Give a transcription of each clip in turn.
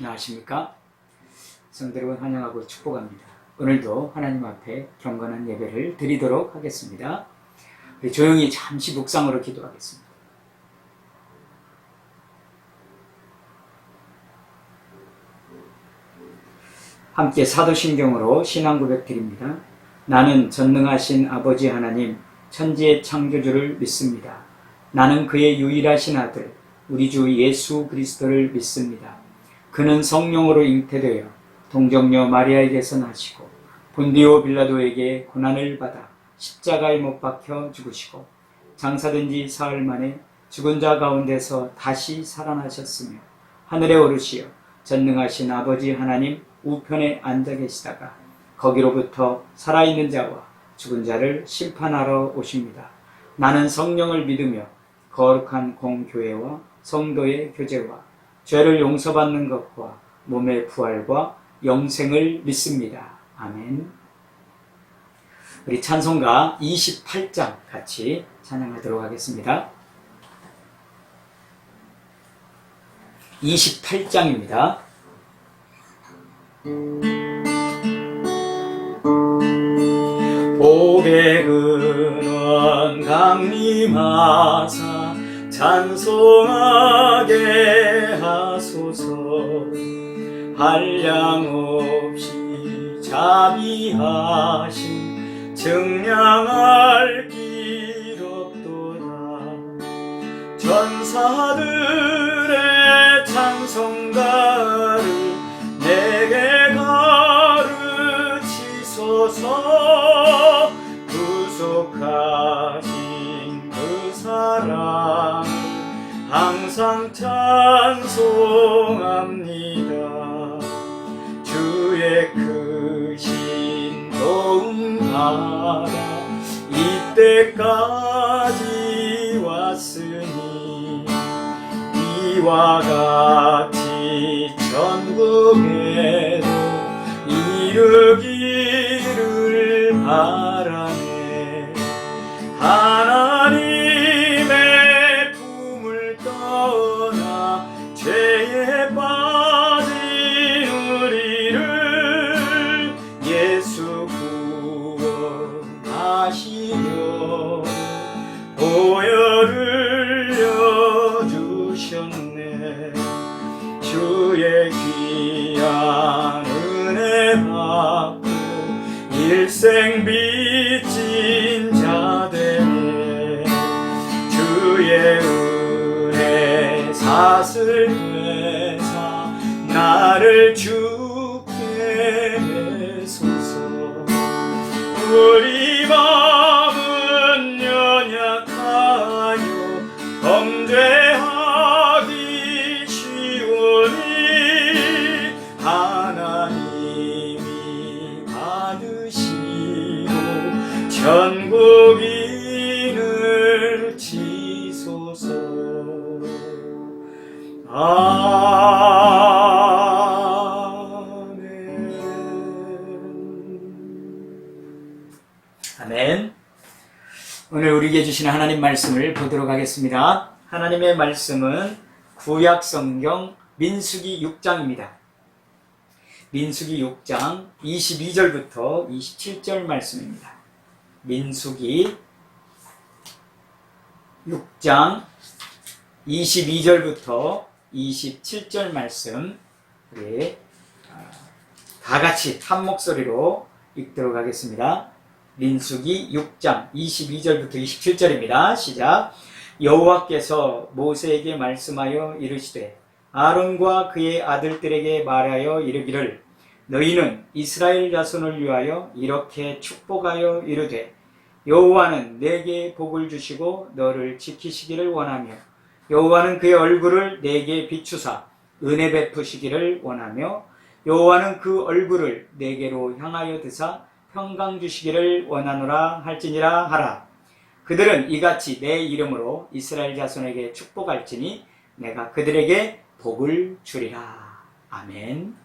안녕하십니까? 성도 여러분 환영하고 축복합니다. 오늘도 하나님 앞에 경건한 예배를 드리도록 하겠습니다. 우리 조용히 잠시 묵상으로 기도하겠습니다. 함께 사도신경으로 신앙 고백 드립니다. 나는 전능하신 아버지 하나님, 천지의 창조주를 믿습니다. 나는 그의 유일하신 아들, 우리 주 예수 그리스도를 믿습니다. 그는 성령으로 잉태되어 동정녀 마리아에게서 나시고 본디오 빌라도에게 고난을 받아 십자가에 못 박혀 죽으시고 장사된 지 사흘 만에 죽은 자 가운데서 다시 살아나셨으며 하늘에 오르시어 전능하신 아버지 하나님 우편에 앉아 계시다가 거기로부터 살아있는 자와 죽은 자를 심판하러 오십니다. 나는 성령을 믿으며 거룩한 공교회와 성도의 교제와 죄를 용서받는 것과 몸의 부활과 영생을 믿습니다. 아멘. 우리 찬송가 28장 같이 찬양하도록 하겠습니다. 28장입니다. 복의 근원 강림하사 찬송하게 하소서. 한량없이 자비하심 증량할 길 없도다. 전사들의 찬송가를 내게 가르치소서. 구속하신 그 사랑 항상 찬송합니다. 주의 크신 도움 받아 이때까지 왔으니 이와 같이 전국에도 이르기를 바라네. 하나님의 품을 떠나 죄에 빠진 우리를 예수 구원하시려 보혈을 흘려주셨네. 주의 귀한 은혜 받고 일생 빚진 자 되네. 주의 은혜 사슬 되사 나를 죽게 해소서. 우리 마음은 연약하여 범죄하기 쉬우니 하나님이 받으시고 전국인을 치소서. 아멘. 아멘. 오늘 우리에게 주신 하나님 말씀을 보도록 하겠습니다. 하나님의 말씀은 구약 성경 민수기 6장입니다. 민수기 6장 22절부터 27절 말씀입니다. 민수기 6장 22절부터 27절 말씀 우리 다 같이 한 목소리로 읽도록 하겠습니다. 민수기 6장 22절부터 27절입니다. 시작. 여호와께서 모세에게 말씀하여 이르시되 아론과 그의 아들들에게 말하여 이르기를 너희는 이스라엘 자손을 위하여 이렇게 축복하여 이르되 여호와는 내게 복을 주시고 너를 지키시기를 원하며 여호와는 그의 얼굴을 내게 비추사 은혜 베푸시기를 원하며 여호와는 그 얼굴을 내게로 향하여 드사 평강 주시기를 원하노라 할지니라 하라. 그들은 이같이 내 이름으로 이스라엘 자손에게 축복할지니 내가 그들에게 복을 주리라. 아멘.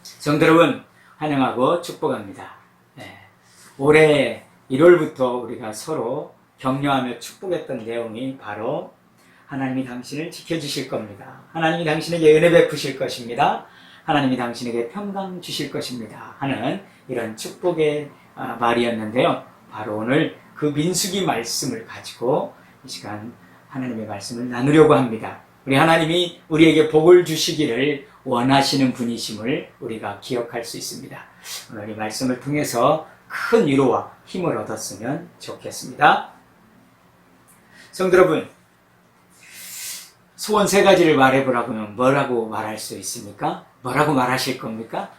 성도 여러분 환영하고 축복합니다. 올해 1월부터 우리가 서로 격려하며 축복했던 내용이 바로 하나님이 당신을 지켜주실 겁니다. 하나님이 당신에게 은혜 베푸실 것입니다. 하나님이 당신에게 평강 주실 것입니다. 하는 이런 축복의 말이었는데요. 바로 오늘 그 민수기 말씀을 가지고 이 시간 하나님의 말씀을 나누려고 합니다. 우리 하나님이 우리에게 복을 주시기를 원하시는 분이심을 우리가 기억할 수 있습니다. 오늘 이 말씀을 통해서 큰 위로와 힘을 얻었으면 좋겠습니다. 성도 여러분, 소원 3가지를 말해보라고 하면 뭐라고 말할 수 있습니까? 뭐라고 말하실 겁니까?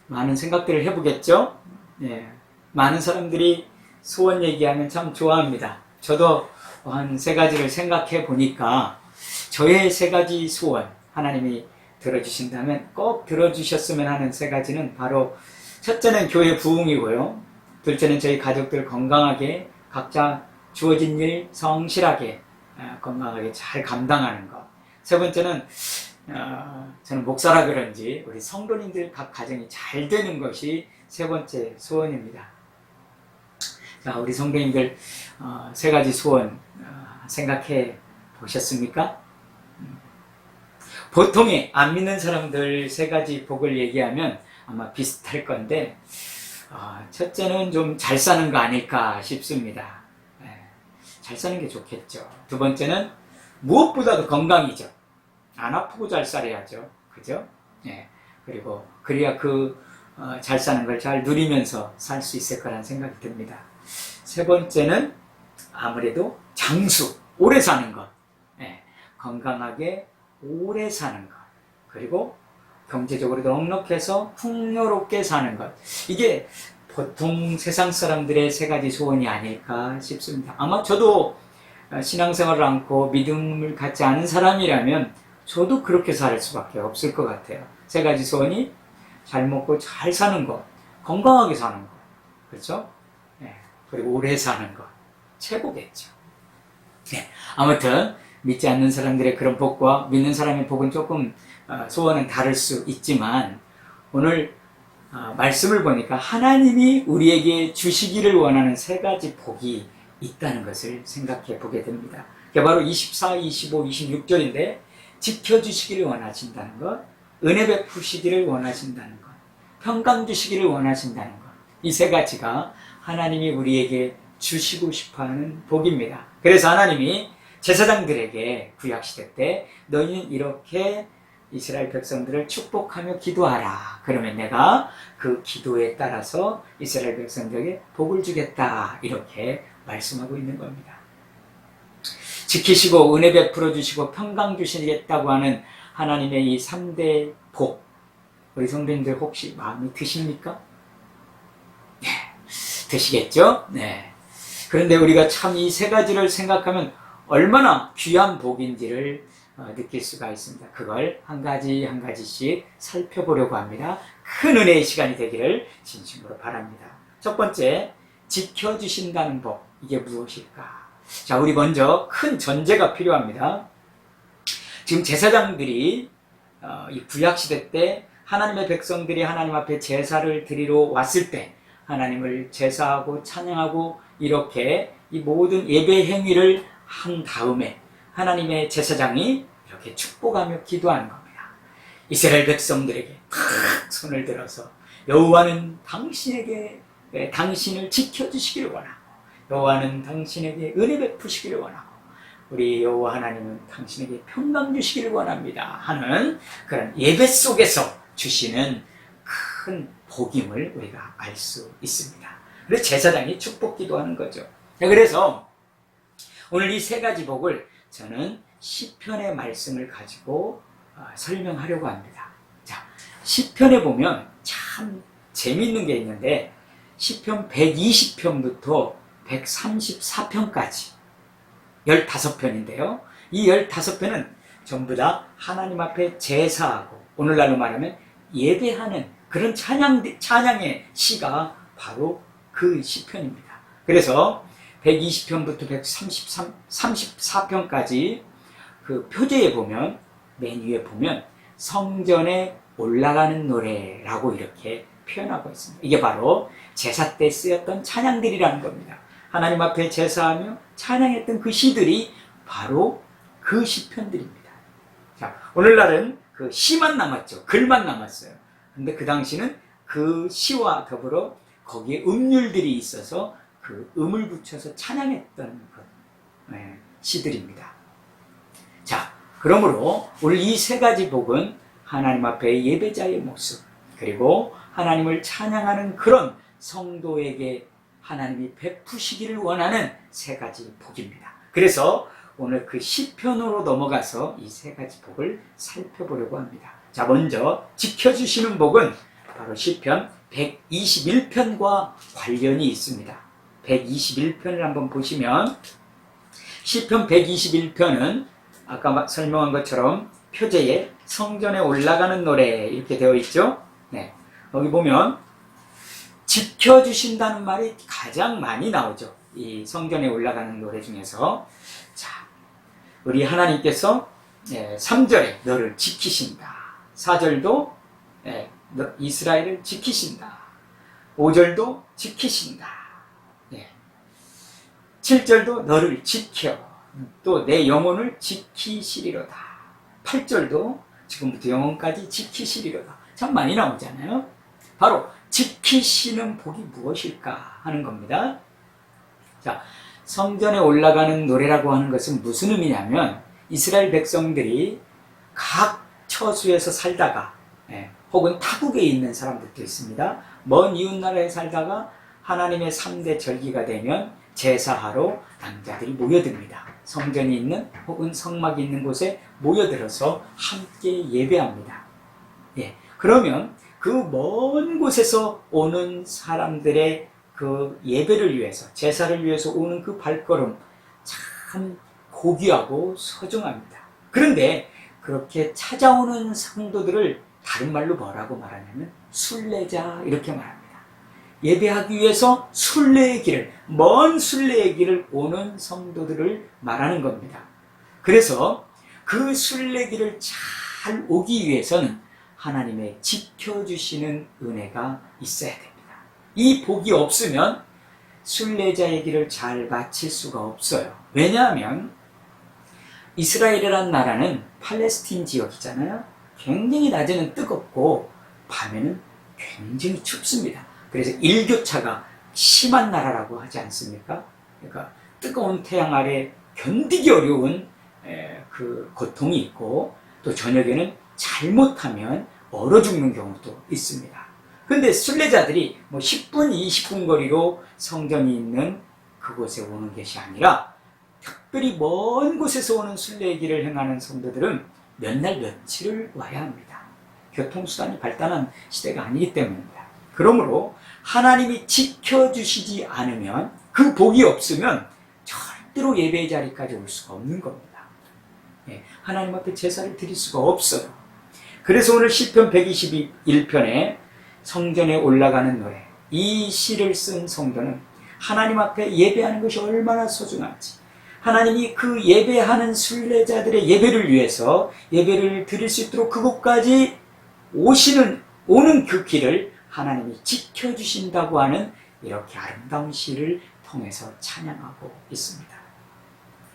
많은 생각들을 해보겠죠? 많은 사람들이 소원 얘기하면 참 좋아합니다. 저도 한 3가지를 생각해 보니까 저의 3가지 소원, 하나님이 들어주신다면 꼭 들어주셨으면 하는 3가지는 바로 첫째는 교회 부흥이고요. 둘째는 저희 가족들 건강하게 각자 주어진 일 성실하게 건강하게 잘 감당하는 것. 세 번째는 저는 목사라 그런지 우리 성도님들 각 가정이 잘 되는 것이 3번째 소원입니다. 자, 우리 성도님들 3가지 소원 생각해 보셨습니까? 보통의 안 믿는 사람들 3가지 복을 얘기하면 아마 비슷할 건데 첫째는 좀 잘 사는 거 아닐까 싶습니다. 잘 사는 게 좋겠죠. 두 번째는 무엇보다도 건강이죠. 안 아프고 잘 살아야죠. 그죠? 그리고 그래야 잘 사는 걸 잘 누리면서 살 수 있을 거라는 생각이 듭니다. 세 번째는 아무래도 장수, 오래 사는 것. 건강하게 오래 사는 것. 그리고 경제적으로 넉넉해서 풍요롭게 사는 것. 이게 보통 세상 사람들의 3가지 소원이 아닐까 싶습니다. 아마 저도 신앙생활을 않고 믿음을 갖지 않은 사람이라면 저도 그렇게 살 수밖에 없을 것 같아요. 3가지 소원이 잘 먹고 잘 사는 것, 건강하게 사는 것, 그렇죠? 그리고 오래 사는 것, 최고겠죠. 아무튼 믿지 않는 사람들의 그런 복과 믿는 사람의 복은 조금 소원은 다를 수 있지만 오늘 말씀을 보니까 하나님이 우리에게 주시기를 원하는 3가지 복이 있다는 것을 생각해 보게 됩니다. 그게 바로 24, 25, 26절인데 지켜주시기를 원하신다는 것, 은혜 베푸시기를 원하신다는 것, 평강 주시기를 원하신다는 것. 이 3가지가 하나님이 우리에게 주시고 싶어하는 복입니다. 그래서 하나님이 제사장들에게 구약시대 때 너희는 이렇게 이스라엘 백성들을 축복하며 기도하라. 그러면 내가 그 기도에 따라서 이스라엘 백성들에게 복을 주겠다. 이렇게 말씀하고 있는 겁니다. 지키시고 은혜 베풀어 주시고 평강 주시겠다고 하는 하나님의 이 3대 복. 우리 성도님들 혹시 마음이 드십니까? 네. 드시겠죠? 네. 그런데 우리가 참 이 3가지를 생각하면 얼마나 귀한 복인지를 느낄 수가 있습니다. 그걸 한 가지 한 가지씩 살펴보려고 합니다. 큰 은혜의 시간이 되기를 진심으로 바랍니다. 첫 번째, 지켜주신다는 복. 이게 무엇일까? 자, 우리 먼저 큰 전제가 필요합니다. 지금 제사장들이 이 구약시대 때 하나님의 백성들이 하나님 앞에 제사를 드리러 왔을 때 하나님을 제사하고 찬양하고 이렇게 이 모든 예배 행위를 한 다음에 하나님의 제사장이 이렇게 축복하며 기도하는 겁니다. 이스라엘 백성들에게 손을 들어서 여호와는 당신을 지켜주시기를 원하고 여호와는 당신에게 은혜 베푸시기를 원하고 우리 여호와 하나님은 당신에게 평강 주시기를 원합니다 하는 그런 예배 속에서 주시는 큰 복임을 우리가 알 수 있습니다. 그래서 제사장이 축복 기도하는 거죠. 그래서 오늘 이 3가지 복을 저는 시편의 말씀을 가지고 설명하려고 합니다. 자, 시편에 보면 참 재미있는 게 있는데 시편 120편부터 134편까지 15편인데요. 이 15편은 전부 다 하나님 앞에 제사하고 오늘날로 말하면 예배하는 그런 찬양의 시가 바로 그 시편입니다. 그래서 120편부터 134편까지 그 표제에 보면 맨 위에 보면 성전에 올라가는 노래라고 이렇게 표현하고 있습니다. 이게 바로 제사 때 쓰였던 찬양들이라는 겁니다. 하나님 앞에 제사하며 찬양했던 그 시들이 바로 그 시편들입니다. 자, 오늘날은 그 시만 남았죠. 글만 남았어요. 근데 그 당시는 그 시와 더불어 거기에 음률들이 있어서 그 음을 붙여서 찬양했던 시들입니다. 자, 그러므로 오늘 이 세 가지 복은 하나님 앞에 예배자의 모습, 그리고 하나님을 찬양하는 그런 성도에게 하나님이 베푸시기를 원하는 세 가지 복입니다. 그래서 오늘 그 시편으로 넘어가서 이 세 가지 복을 살펴보려고 합니다. 자, 먼저 지켜주시는 복은 바로 시편 121편과 관련이 있습니다. 121편을 한번 보시면 시편 121편은 아까 설명한 것처럼 표제에 성전에 올라가는 노래 이렇게 되어 있죠. 네, 여기 보면 지켜주신다는 말이 가장 많이 나오죠. 이 성전에 올라가는 노래 중에서. 자, 우리 하나님께서 3절에 너를 지키신다. 4절도 이스라엘을 지키신다. 5절도 지키신다. 7절도 너를 지켜. 또 내 영혼을 지키시리로다. 8절도 지금부터 영혼까지 지키시리로다. 참 많이 나오잖아요. 바로 지키시는 복이 무엇일까 하는 겁니다. 자, 성전에 올라가는 노래라고 하는 것은 무슨 의미냐면 이스라엘 백성들이 각 처수에서 살다가 혹은 타국에 있는 사람들도 있습니다. 먼 이웃나라에 살다가 하나님의 3대 절기가 되면 제사하러 남자들이 모여듭니다. 성전이 있는 혹은 성막이 있는 곳에 모여들어서 함께 예배합니다. 그러면 그 먼 곳에서 오는 사람들의 그 예배를 위해서, 제사를 위해서 오는 그 발걸음 참 고귀하고 소중합니다. 그런데 그렇게 찾아오는 성도들을 다른 말로 뭐라고 말하냐면 순례자 이렇게 말합니다. 예배하기 위해서 순례의 길을, 먼 순례의 길을 오는 성도들을 말하는 겁니다. 그래서 그 순례길을 잘 오기 위해서는 하나님의 지켜주시는 은혜가 있어야 됩니다. 이 복이 없으면 순례자의 길을 잘 마칠 수가 없어요. 왜냐하면 이스라엘이라는 나라는 팔레스틴 지역이잖아요. 굉장히 낮에는 뜨겁고 밤에는 굉장히 춥습니다. 그래서 일교차가 심한 나라라고 하지 않습니까? 그러니까 뜨거운 태양 아래 견디기 어려운 그 고통이 있고, 또 저녁에는 잘못하면 얼어 죽는 경우도 있습니다. 그런데 순례자들이 10분, 20분 거리로 성전이 있는 그곳에 오는 것이 아니라 특별히 먼 곳에서 오는 순례의 길을 행하는 성도들은 몇 날 며칠을 와야 합니다. 교통수단이 발달한 시대가 아니기 때문입니다. 그러므로 하나님이 지켜주시지 않으면, 그 복이 없으면 절대로 예배의 자리까지 올 수가 없는 겁니다. 하나님 앞에 제사를 드릴 수가 없어요. 그래서 오늘 시편 121편에 성전에 올라가는 노래, 이 시를 쓴 성도는 하나님 앞에 예배하는 것이 얼마나 소중한지, 하나님이 그 예배하는 순례자들의 예배를 위해서 예배를 드릴 수 있도록 그곳까지 오는 그 길을 하나님이 지켜주신다고 하는 이렇게 아름다운 시를 통해서 찬양하고 있습니다.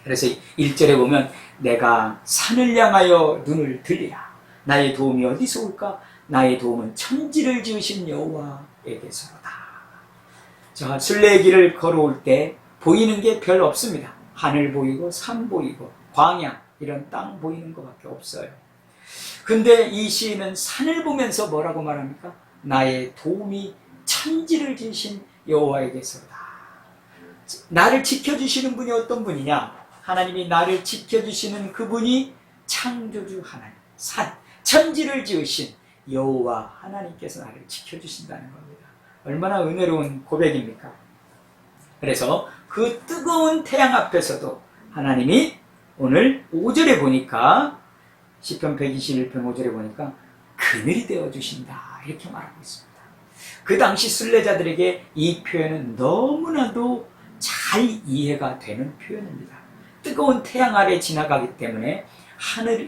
그래서 1절에 보면 내가 산을 향하여 눈을 들리라. 나의 도움이 어디서 올까? 나의 도움은 천지를 지으신 여호와에게서로다. 자, 순례의 길을 걸어올 때 보이는 게 별로 없습니다. 하늘 보이고 산 보이고 광야, 이런 땅 보이는 것밖에 없어요. 근데 이 시인은 산을 보면서 뭐라고 말합니까? 나의 도움이 천지를 지으신 여호와에게서로다. 나를 지켜주시는 분이 어떤 분이냐? 하나님이 나를 지켜주시는 그분이 창조주 하나님, 천지를 지으신 여호와 하나님께서 나를 지켜주신다는 겁니다. 얼마나 은혜로운 고백입니까? 그래서 그 뜨거운 태양 앞에서도 하나님이 오늘 5절에 보니까, 시편 121편 5절에 보니까 그늘이 되어주신다 이렇게 말하고 있습니다. 그 당시 순례자들에게 이 표현은 너무나도 잘 이해가 되는 표현입니다. 뜨거운 태양 아래 지나가기 때문에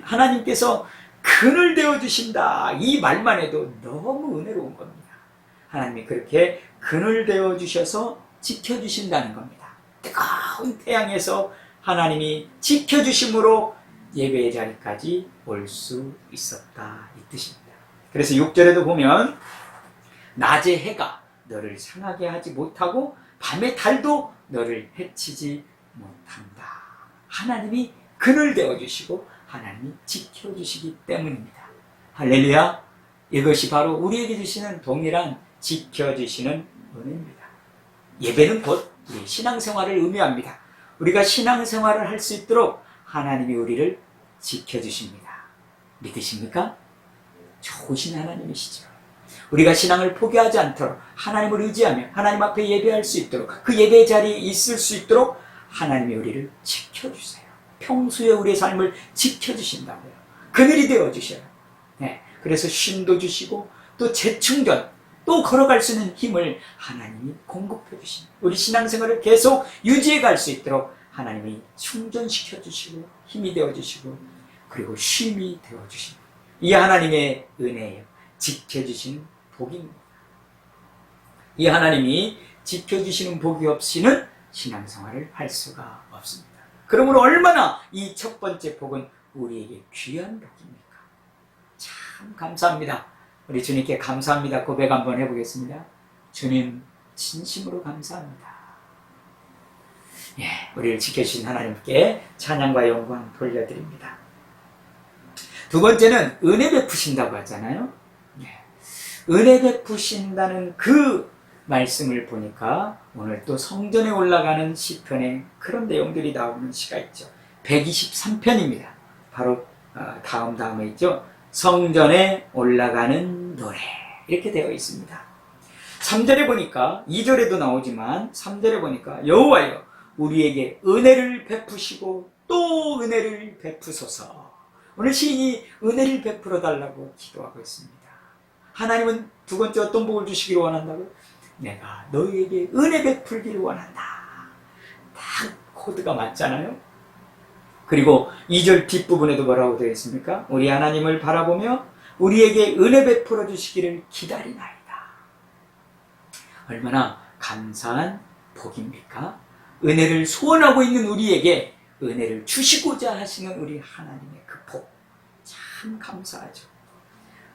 하나님께서 그늘 되어주신다, 이 말만 해도 너무 은혜로운 겁니다. 하나님이 그렇게 그늘 되어주셔서 지켜주신다는 겁니다. 뜨거운 태양에서 하나님이 지켜주심으로 예배의 자리까지 올 수 있었다 이 뜻입니다. 그래서 6절에도 보면 낮의 해가 너를 상하게 하지 못하고 밤의 달도 너를 해치지 못한다. 하나님이 그늘 되어주시고 하나님이 지켜주시기 때문입니다. 할렐루야. 이것이 바로 우리에게 주시는 동일한 지켜주시는 은혜입니다. 예배는 곧 우리 신앙생활을 의미합니다. 우리가 신앙생활을 할 수 있도록 하나님이 우리를 지켜주십니다. 믿으십니까? 좋으신 하나님이시죠. 우리가 신앙을 포기하지 않도록 하나님을 의지하며 하나님 앞에 예배할 수 있도록 그 예배 자리에 있을 수 있도록 하나님이 우리를 지켜주세요. 평소에 우리의 삶을 지켜주신다고요. 그늘이 되어주셔요. 네, 그래서 쉼도 주시고 또 재충전, 또 걸어갈 수 있는 힘을 하나님이 공급해 주십니다. 우리 신앙생활을 계속 유지해 갈 수 있도록 하나님이 충전시켜 주시고 힘이 되어 주시고 그리고 쉼이 되어 주십니다. 이 하나님의 은혜예요. 지켜주시는 복입니다. 이 하나님이 지켜주시는 복이 없이는 신앙생활을 할 수가 없습니다. 그러므로 얼마나 이 첫 번째 복은 우리에게 귀한 복입니까? 참 감사합니다. 우리 주님께 감사합니다 고백 한번 해보겠습니다. 주님 진심으로 감사합니다. 예, 우리를 지켜주신 하나님께 찬양과 영광 돌려드립니다. 두 번째는 은혜 베푸신다고 하잖아요. 예, 은혜 베푸신다는 그 말씀을 보니까 오늘 또 성전에 올라가는 시편에 그런 내용들이 나오는 시가 있죠. 123편입니다. 바로 다음에 있죠. 성전에 올라가는 노래 이렇게 되어 있습니다. 3절에 보니까 2절에도 나오지만 3절에 보니까 여호와여 우리에게 은혜를 베푸시고 또 은혜를 베푸소서. 오늘 시인이 은혜를 베풀어 달라고 기도하고 있습니다. 하나님은 두 번째 어떤 복을 주시기를 원한다고요? 내가 너희에게 은혜 베풀기를 원한다. 딱 코드가 맞잖아요. 그리고 2절 뒷부분에도 뭐라고 되어 있습니까? 우리 하나님을 바라보며 우리에게 은혜 베풀어 주시기를 기다리나이다. 얼마나 감사한 복입니까? 은혜를 소원하고 있는 우리에게 은혜를 주시고자 하시는 우리 하나님의 그 복. 참 감사하죠.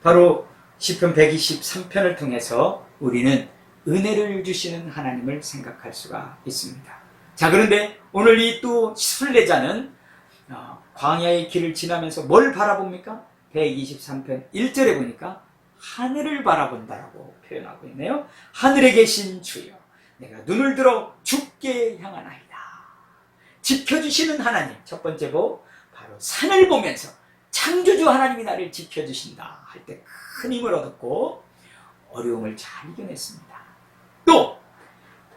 바로 시편 123편을 통해서 우리는 은혜를 주시는 하나님을 생각할 수가 있습니다. 자, 그런데 오늘 이 또 순례자는 광야의 길을 지나면서 뭘 바라봅니까? 123편 1절에 보니까 하늘을 바라본다라고 표현하고 있네요. 하늘에 계신 주여 내가 눈을 들어 주께 향하나이다. 지켜주시는 하나님. 첫 번째 복 바로 산을 보면서 창조주 하나님이 나를 지켜주신다 할 때 큰 힘을 얻었고 어려움을 잘 이겨냈습니다. 또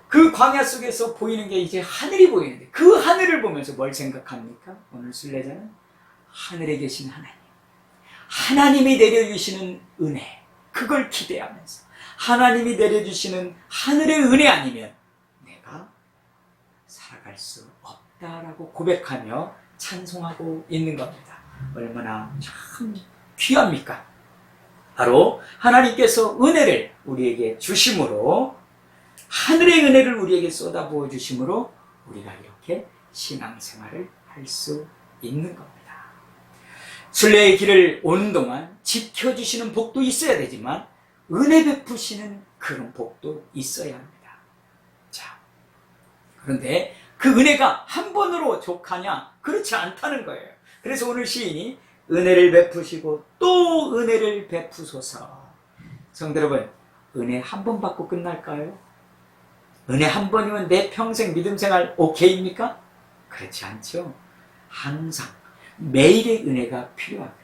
그 광야 속에서 보이는 게 이제 하늘이 보이는데 그 하늘을 보면서 뭘 생각합니까? 오늘 순례자는 하늘에 계신 하나님, 하나님이 내려주시는 은혜, 그걸 기대하면서 하나님이 내려주시는 하늘의 은혜 아니면 내가 살아갈 수 없다라고 고백하며 찬송하고 있는 겁니다. 얼마나 참 귀합니까? 바로 하나님께서 은혜를 우리에게 주심으로 하늘의 은혜를 우리에게 쏟아부어 주심으로 우리가 이렇게 신앙생활을 할 수 있는 겁니다. 순례의 길을 오는 동안 지켜주시는 복도 있어야 되지만 은혜 베푸시는 그런 복도 있어야 합니다. 자, 그런데 그 은혜가 한 번으로 족하냐? 그렇지 않다는 거예요. 그래서 오늘 시인이 은혜를 베푸시고 또 은혜를 베푸소서. 성도 여러분, 은혜 한 번 받고 끝날까요? 은혜 한 번이면 내 평생 믿음생활 오케이입니까? 그렇지 않죠. 항상 매일의 은혜가 필요합니다.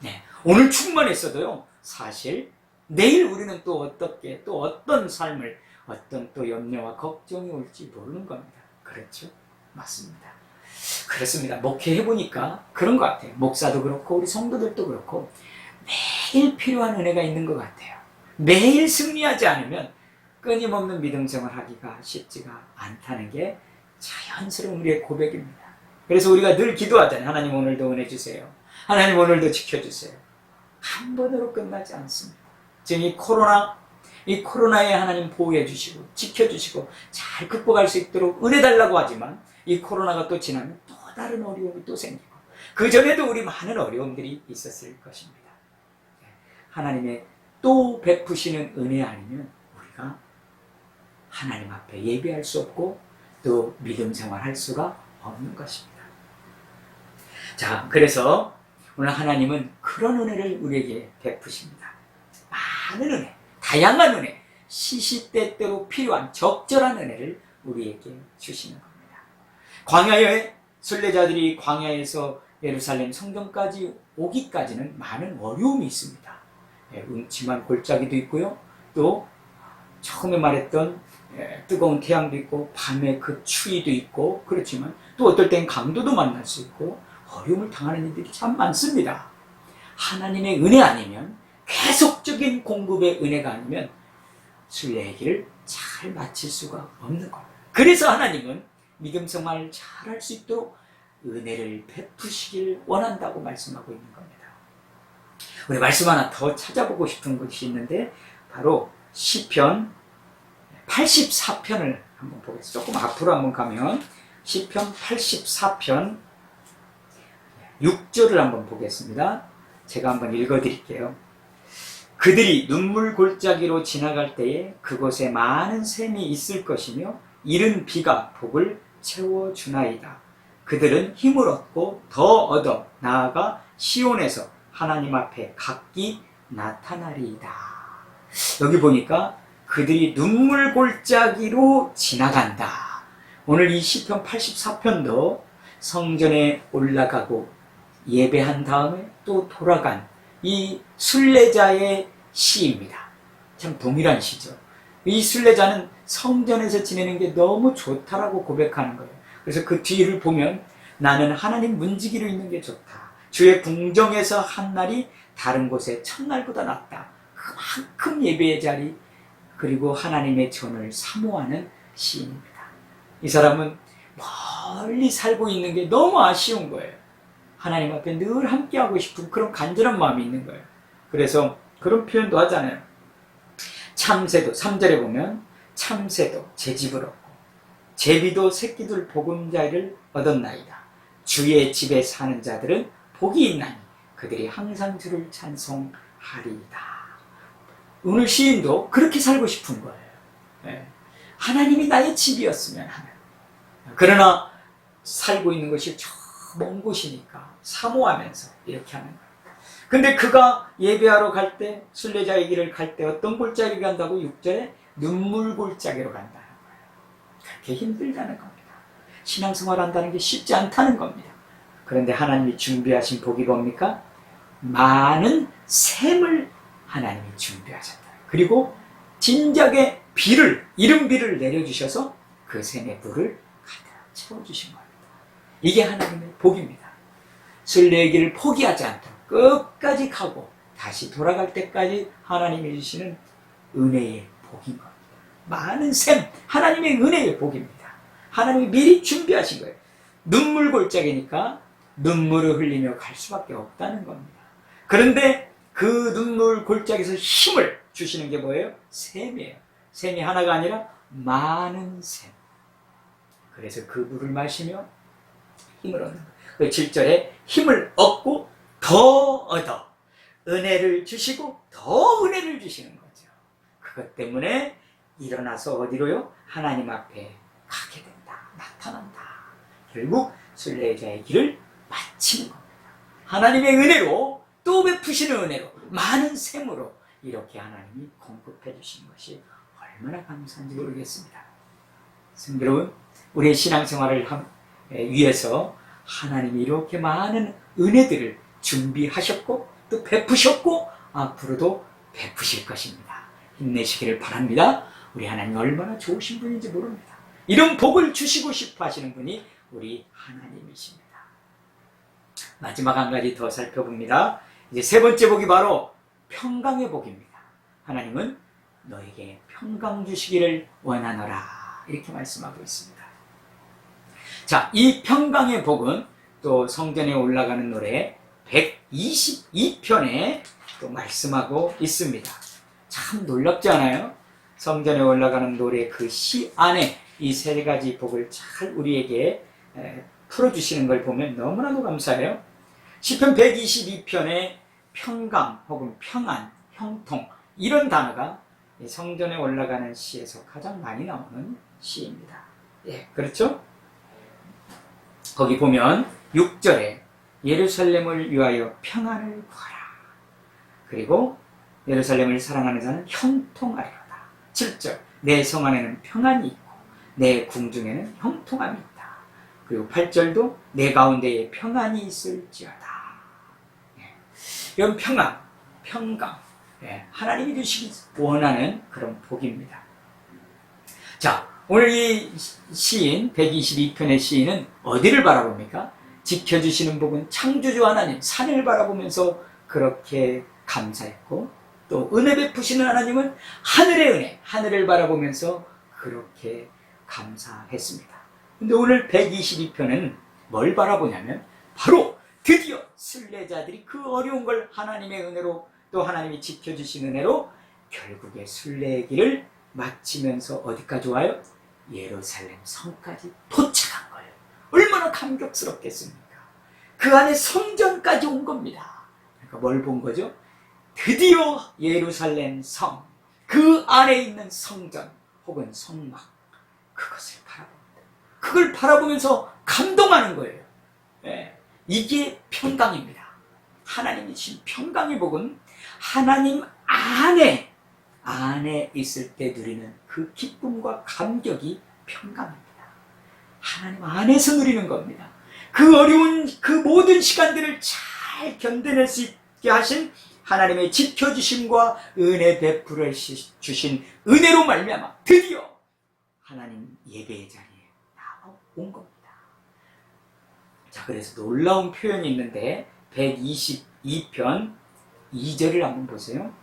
네, 오늘 충만했어도요 사실 내일 우리는 또 어떻게 또 어떤 삶을 어떤 또 염려와 걱정이 올지 모르는 겁니다. 그렇죠? 맞습니다. 그렇습니다. 목회해보니까 그런 것 같아요. 목사도 그렇고 우리 성도들도 그렇고 매일 필요한 은혜가 있는 것 같아요. 매일 승리하지 않으면 끊임없는 믿음 생활하기가 쉽지가 않다는 게 자연스러운 우리의 고백입니다. 그래서 우리가 늘 기도하잖아요. 하나님 오늘도 은혜 주세요. 하나님 오늘도 지켜주세요. 한 번으로 끝나지 않습니다. 지금 이 코로나 이 코로나에 하나님 보호해 주시고 지켜주시고 잘 극복할 수 있도록 은혜 달라고 하지만 이 코로나가 또 지나면 또 다른 어려움이 또 생기고 그 전에도 우리 많은 어려움들이 있었을 것입니다. 하나님의 또 베푸시는 은혜 아니면 우리가 하나님 앞에 예배할 수 없고 또 믿음 생활할 수가 없는 것입니다. 자, 그래서 오늘 하나님은 그런 은혜를 우리에게 베푸십니다. 많은 은혜, 다양한 은혜, 시시때때로 필요한 적절한 은혜를 우리에게 주시는 겁니다. 광야의 순례자들이 광야에서 예루살렘 성전까지 오기까지는 많은 어려움이 있습니다. 음침한 골짜기도 있고요. 또 처음에 말했던 뜨거운 태양도 있고 밤에 그 추위도 있고 그렇지만 또 어떨 땐 강도도 만날 수 있고 어려움을 당하는 일들이 참 많습니다. 하나님의 은혜 아니면 계속적인 공급의 은혜가 아니면 순례의 길을 잘 마칠 수가 없는 겁니다. 그래서 하나님은 믿음 생활을 잘 할 수 있도록 은혜를 베푸시길 원한다고 말씀하고 있는 겁니다. 우리 말씀 하나 더 찾아보고 싶은 것이 있는데 바로 시편 84편을 한번 보겠습니다. 조금 앞으로 한번 가면 시편 84편 6절을 한번 보겠습니다. 제가 한번 읽어드릴게요. 그들이 눈물 골짜기로 지나갈 때에 그곳에 많은 샘이 있을 것이며 이른 비가 복을 채워주나이다. 그들은 힘을 얻고 더 얻어 나아가 시온에서 하나님 앞에 각기 나타나리이다. 여기 보니까 그들이 눈물 골짜기로 지나간다. 오늘 이 시편 84편도 성전에 올라가고 예배한 다음에 또 돌아간 이 순례자의 시입니다. 참 동일한 시죠. 이 순례자는 성전에서 지내는 게 너무 좋다라고 고백하는 거예요. 그래서 그 뒤를 보면 나는 하나님 문지기로 있는 게 좋다. 주의 궁정에서 한 날이 다른 곳의 첫날보다 낫다. 그만큼 예배의 자리 그리고 하나님의 전을 사모하는 시인입니다. 이 사람은 멀리 살고 있는 게 너무 아쉬운 거예요. 하나님 앞에 늘 함께하고 싶은 그런 간절한 마음이 있는 거예요. 그래서 그런 표현도 하잖아요. 참새도 3절에 보면 참새도 제 집을 얻고 제비도 새끼들 보금자리를 얻었나이다. 주의 집에 사는 자들은 복이 있나니 그들이 항상 주를 찬송하리이다. 오늘 시인도 그렇게 살고 싶은 거예요. 하나님이 나의 집이었으면 하는. 그러나 살고 있는 것이 저 먼 곳이니까 사모하면서 이렇게 하는 거예요. 근데 그가 예배하러 갈 때, 순례자의 길을 갈 때 어떤 골짜기 간다고 6절에 눈물 골짜기로 간다는 거예요. 그렇게 힘들다는 겁니다. 신앙생활 한다는 게 쉽지 않다는 겁니다. 그런데 하나님이 준비하신 복이 뭡니까? 많은 샘을 하나님이 준비하셨다. 그리고 진작에 비를, 이른 비를 내려주셔서 그 샘의 물을 가득 채워주신 겁니다. 이게 하나님의 복입니다. 순례의 길을 포기하지 않도록 끝까지 가고 다시 돌아갈 때까지 하나님이 주시는 은혜의 복인 겁니다. 많은 샘, 하나님의 은혜의 복입니다. 하나님이 미리 준비하신 거예요. 눈물 골짜기니까 눈물을 흘리며 갈 수밖에 없다는 겁니다. 그런데 그 눈물 골짜기에서 힘을 주시는 게 뭐예요? 샘이에요. 샘이 하나가 아니라 많은 샘. 그래서 그 물을 마시며 힘을 얻는 거예요. 7절에 힘을 얻고 더 얻어 은혜를 주시고 더 은혜를 주시는 거죠. 그것 때문에 일어나서 어디로요? 하나님 앞에 가게 된다. 나타난다. 결국 순례자의 길을 마치는 겁니다. 하나님의 은혜로 또 베푸시는 은혜로 많은 샘으로 이렇게 하나님이 공급해 주시는 것이 얼마나 감사한지 모르겠습니다. 성도 여러분, 우리의 신앙생활을 위해서 하나님이 이렇게 많은 은혜들을 준비하셨고 또 베푸셨고 앞으로도 베푸실 것입니다. 힘내시기를 바랍니다. 우리 하나님 얼마나 좋으신 분인지 모릅니다. 이런 복을 주시고 싶어 하시는 분이 우리 하나님이십니다. 마지막 한 가지 더 살펴봅니다. 이제 세 번째 복이 바로 평강의 복입니다. 하나님은 너에게 평강 주시기를 원하노라 이렇게 말씀하고 있습니다. 자, 이 평강의 복은 또 성전에 올라가는 노래 122편에 또 말씀하고 있습니다. 참 놀랍지 않아요? 성전에 올라가는 노래 그 시 안에 이 세 가지 복을 잘 우리에게 풀어주시는 걸 보면 너무나도 감사해요. 시편 122편의 평강 혹은 평안, 형통 이런 단어가 성전에 올라가는 시에서 가장 많이 나오는 시입니다. 예, 그렇죠? 거기 보면 6절에 예루살렘을 위하여 평안을 구하라. 그리고 예루살렘을 사랑하는 자는 형통하리로다. 7절 내 성 안에는 평안이 있고 내 궁중에는 형통함이 있다. 그리고 8절도 내 가운데에 평안이 있을지어다. 예. 이런 평안, 평강, 예. 하나님이 주시기 원하는 그런 복입니다. 자, 오늘 이 시인 122편의 시인은 어디를 바라봅니까? 지켜주시는 복은 창조주 하나님 산을 바라보면서 그렇게 감사했고, 또 은혜 베푸시는 하나님은 하늘의 은혜, 하늘을 바라보면서 그렇게 감사했습니다. 근데 오늘 122편은 뭘 바라보냐면 바로 드디어 순례자들이 그 어려운 걸 하나님의 은혜로, 또 하나님이 지켜주신 은혜로 결국에 순례의 길을 마치면서 어디까지 와요? 예루살렘 성까지 도착한 거예요. 얼마나 감격스럽겠습니까? 그 안에 성전까지 온 겁니다. 그러니까 뭘 본 거죠? 드디어 예루살렘 성, 그 안에 있는 성전 혹은 성막, 그것을 바라봅니다. 그걸 바라보면서 감동하는 거예요. 네, 이게 평강입니다. 하나님이 주신 평강의 복은 하나님 안에 있을 때 누리는 그 기쁨과 감격이 평강입니다. 하나님 안에서 누리는 겁니다. 그 어려운 그 모든 시간들을 잘 견뎌낼 수 있게 하신 하나님의 지켜주심과 은혜 베풀어 주신 은혜로 말미암아 드디어 하나님 예배의 자리에 나온 겁니다. 자, 그래서 놀라운 표현이 있는데 122편 2절을 한번 보세요.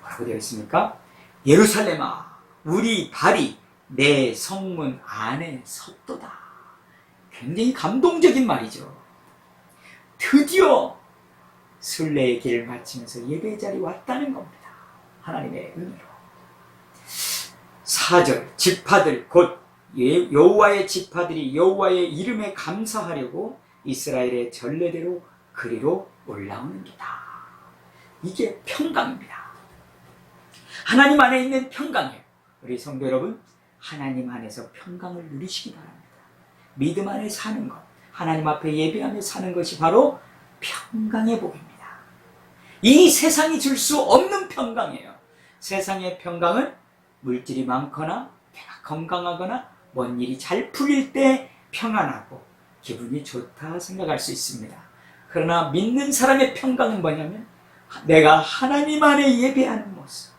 뭐라고 되어 있습니까? 예루살렘아, 우리 발이 내 성문 안에 섰도다. 굉장히 감동적인 말이죠. 드디어 순례의 길을 마치면서 예배의 자리에 왔다는 겁니다. 하나님의 은혜로. 4절 지파들 곧 여호와의 지파들이 여호와의 이름에 감사하려고 이스라엘의 전례대로 그리로 올라오는 게다. 이게 평강입니다. 하나님 안에 있는 평강이에요. 우리 성도 여러분, 하나님 안에서 평강을 누리시기 바랍니다. 믿음 안에 사는 것, 하나님 앞에 예배하며 사는 것이 바로 평강의 복입니다. 이 세상이 줄 수 없는 평강이에요. 세상의 평강은 물질이 많거나 내가 건강하거나 뭔 일이 잘 풀릴 때 평안하고 기분이 좋다 생각할 수 있습니다. 그러나 믿는 사람의 평강은 뭐냐면 내가 하나님 안에 예배하는 모습,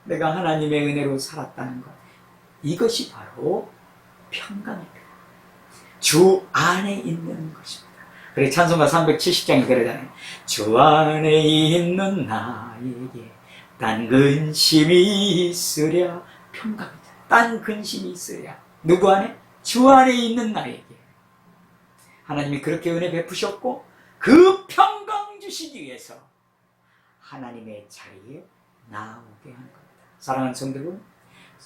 내가 하나님의 은혜로 살았다는 것, 이것이 바로 평강입니다. 주 안에 있는 것입니다. 그래 찬송가 370장이 그러잖아요. 주 안에 있는 나에게 딴 근심이 있으랴. 평강이잖아요. 딴 근심이 있으랴. 누구 안에? 주 안에 있는 나에게. 하나님이 그렇게 은혜 베푸셨고 그 평강 주시기 위해서 하나님의 자리에 나오게 한 겁니다. 사랑하는 성도 여러분,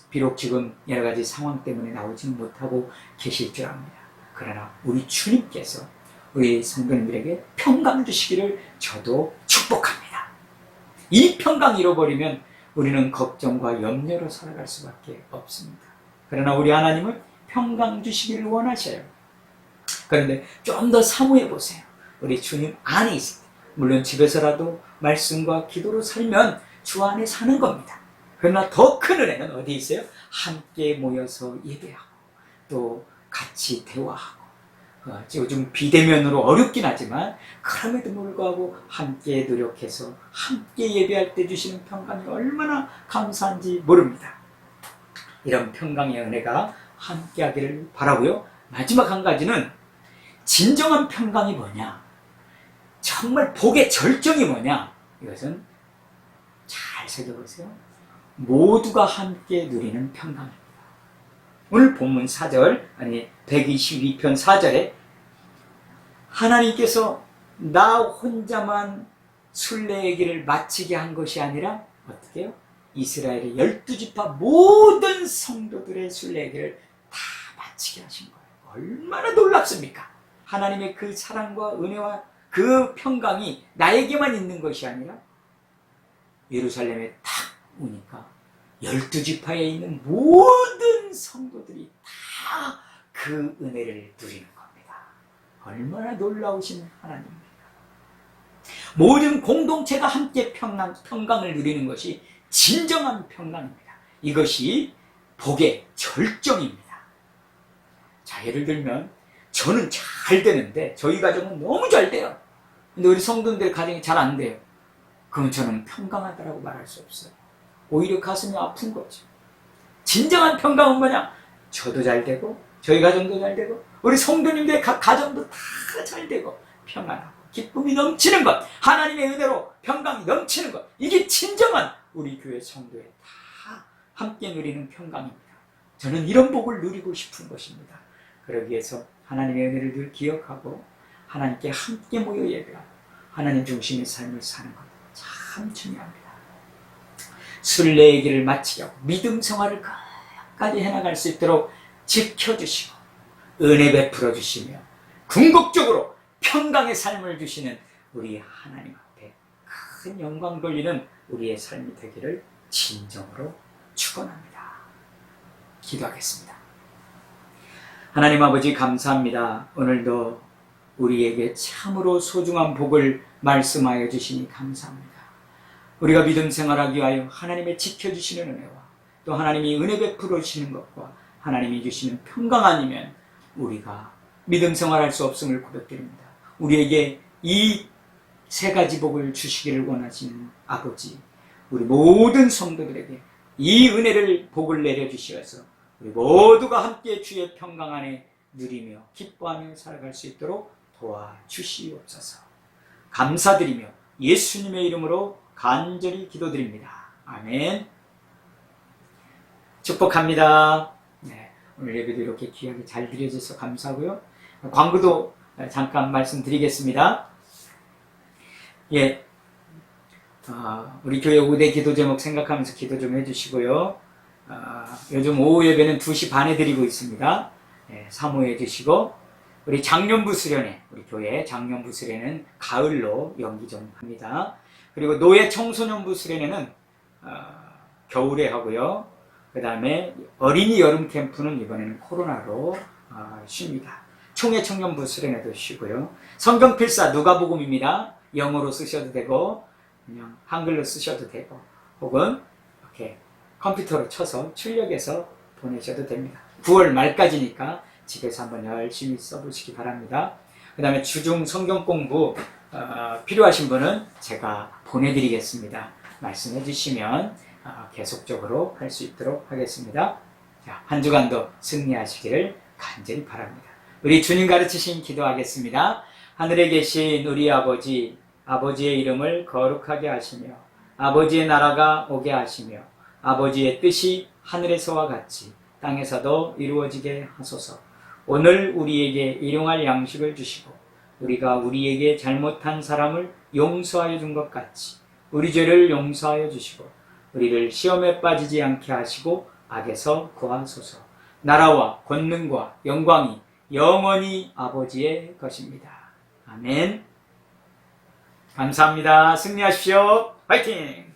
비록 지금 여러 가지 상황 때문에 나오지는 못하고 계실 줄 압니다. 그러나 우리 주님께서 우리 성도님들에게 평강 주시기를 저도 축복합니다. 이 평강 잃어버리면 우리는 걱정과 염려로 살아갈 수밖에 없습니다. 그러나 우리 하나님은 평강 주시기를 원하셔요. 그런데 좀 더 사모해 보세요. 우리 주님 안에 있을 때, 물론 집에서라도 말씀과 기도로 살면 주 안에 사는 겁니다. 그러나 더 큰 은혜는 어디 있어요? 함께 모여서 예배하고 또 같이 대화하고, 요즘 비대면으로 어렵긴 하지만 그럼에도 불구하고 함께 노력해서 함께 예배할 때 주시는 평강이 얼마나 감사한지 모릅니다. 이런 평강의 은혜가 함께 하기를 바라고요. 마지막 한 가지는 진정한 평강이 뭐냐, 정말 복의 절정이 뭐냐, 이것은 잘 새겨보세요. 모두가 함께 누리는 평강입니다. 오늘 본문 4절, 아니 122편 4절에 하나님께서 나 혼자만 순례의 길을 마치게 한 것이 아니라 어떻게 해요? 이스라엘의 12지파 모든 성도들의 순례기를 다 마치게 하신 거예요. 얼마나 놀랍습니까? 하나님의 그 사랑과 은혜와 그 평강이 나에게만 있는 것이 아니라 예루살렘에 탁 오니까 12지파에 있는 모든 성도들이 다 그 은혜를 누리는 겁니다. 얼마나 놀라우신 하나님입니까? 모든 공동체가 함께 평강을 누리는 것이 진정한 평강입니다. 이것이 복의 절정입니다. 자, 예를 들면 저는 잘 되는데 저희 가정은 너무 잘 돼요. 근데 우리 성도들 가정이 잘 안 돼요. 그럼 저는 평강하다라고 말할 수 없어요. 오히려 가슴이 아픈 거죠. 진정한 평강은 뭐냐? 저도 잘 되고 저희 가정도 잘 되고 우리 성도님들의 각 가정도 다 잘 되고 평안하고 기쁨이 넘치는 것, 하나님의 은혜로 평강이 넘치는 것, 이게 진정한 우리 교회 성도의 다 함께 누리는 평강입니다. 저는 이런 복을 누리고 싶은 것입니다. 그러기 위해서 하나님의 은혜를 늘 기억하고 하나님께 함께 모여 예배하고 하나님 중심의 삶을 사는 것 참 중요합니다. 순례의 길을 마치게 하고 믿음 생활을 끝까지 해나갈 수 있도록 지켜주시고 은혜 베풀어 주시며 궁극적으로 평강의 삶을 주시는 우리 하나님 앞에 큰 영광 돌리는 우리의 삶이 되기를 진정으로 축원합니다. 기도하겠습니다. 하나님 아버지 감사합니다. 오늘도 우리에게 참으로 소중한 복을 말씀하여 주시니 감사합니다. 우리가 믿음 생활하기 위하여 하나님의 지켜주시는 은혜와 또 하나님이 은혜 베풀어 주시는 것과 하나님이 주시는 평강 아니면 우리가 믿음 생활할 수 없음을 고백드립니다. 우리에게 이 세 가지 복을 주시기를 원하시는 아버지, 우리 모든 성도들에게 이 은혜를 복을 내려주시어서 우리 모두가 함께 주의 평강 안에 누리며 기뻐하며 살아갈 수 있도록 도와주시옵소서. 감사드리며 예수님의 이름으로 간절히 기도드립니다. 아멘. 축복합니다. 네, 오늘 예배도 이렇게 귀하게 잘 드려줘서 감사하고요. 광고도 잠깐 말씀드리겠습니다. 예, 우리 교회 5대 기도 제목 생각하면서 기도 좀 해주시고요. 요즘 오후 예배는 2시 반에 드리고 있습니다. 예, 사모해 주시고 우리 작년부 수련회, 우리 교회 작년부 수련회는 가을로 연기 좀 합니다. 그리고 노예 청소년부 수련회는 겨울에 하고요. 그 다음에 어린이 여름 캠프는 이번에는 코로나로 쉽니다. 총회 청년부 수련회도 쉬고요. 성경 필사 누가복음입니다. 영어로 쓰셔도 되고 그냥 한글로 쓰셔도 되고 혹은 이렇게 컴퓨터로 쳐서 출력해서 보내셔도 됩니다. 9월 말까지니까 집에서 한번 열심히 써보시기 바랍니다. 그 다음에 주중 성경 공부 필요하신 분은 제가 보내드리겠습니다. 말씀해 주시면 계속적으로 할 수 있도록 하겠습니다. 자, 한 주간도 승리하시기를 간절히 바랍니다. 우리 주님 가르치신 기도하겠습니다. 하늘에 계신 우리 아버지, 아버지의 이름을 거룩하게 하시며 아버지의 나라가 오게 하시며 아버지의 뜻이 하늘에서와 같이 땅에서도 이루어지게 하소서. 오늘 우리에게 일용할 양식을 주시고 우리가 우리에게 잘못한 사람을 용서하여 준 것 같이 우리 죄를 용서하여 주시고 우리를 시험에 빠지지 않게 하시고 악에서 구하소서. 나라와 권능과 영광이 영원히 아버지의 것입니다. 아멘. 감사합니다. 승리하십시오. 화이팅!